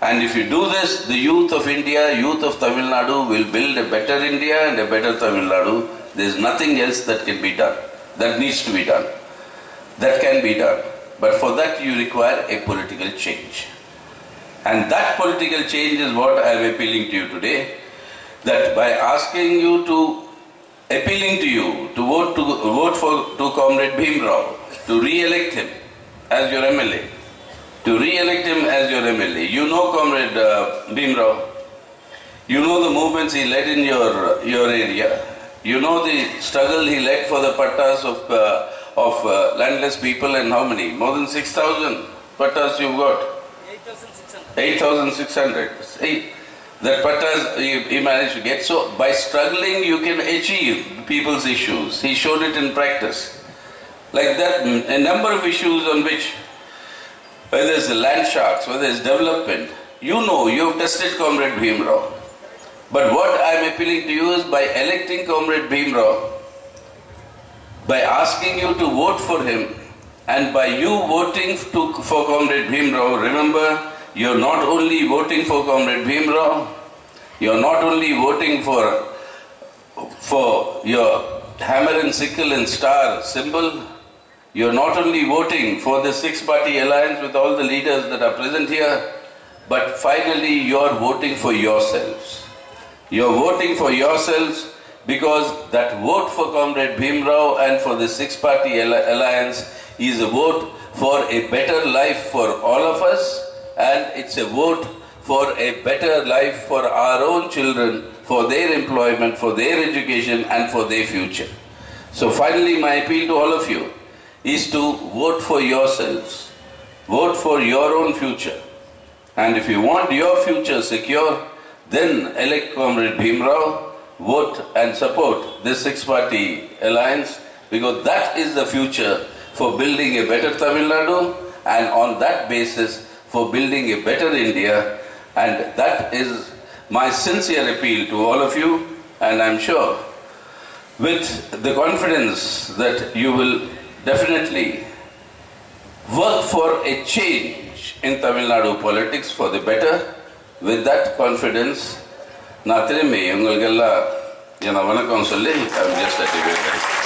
And if you do this, the youth of India, youth of Tamil Nadu will build a better India and a better Tamil Nadu. There is nothing else that can be done, that needs to be done, that can be done. But for that you require a political change. And that political change is what I am appealing to you today, that by asking you to, appealing to you to vote for Comrade Bhim Rao, to re-elect him as your MLA, to re-elect him as your MLA. You know Comrade Bhim Rao. You know the movements he led in your area. You know the struggle he led for the pattas of landless people, and how many? More than 6,000 pattas you've got. 8,600. That pattas he managed to get. So by struggling you can achieve people's issues. He showed it in practice. Like that, a number of issues on which, whether it's the land sharks, whether it's development, you know, you've tested Comrade Bhim Rao. But what I'm appealing to you is by electing Comrade Bhim Rao, by asking you to vote for him, and by you voting for Comrade Bhim Rao, remember, you're not only voting for Comrade Bhim Rao, you're not only voting for your hammer and sickle and star symbol, you're not only voting for the six-party alliance with all the leaders that are present here, but finally you're voting for yourselves. You're voting for yourselves because that vote for Comrade Bhim Rao and for the six-party alliance is a vote for a better life for all of us, and it's a vote for a better life for our own children, for their employment, for their education and for their future. So finally my appeal to all of you is to vote for yourselves. Vote for your own future. And if you want your future secure, then elect Comrade Bhim Rao, vote and support this six-party alliance, because that is the future for building a better Tamil Nadu, and on that basis for building a better India. And that is my sincere appeal to all of you, and I'm sure with the confidence that you will definitely work for a change in Tamil Nadu politics for the better. With that confidence, I'm just at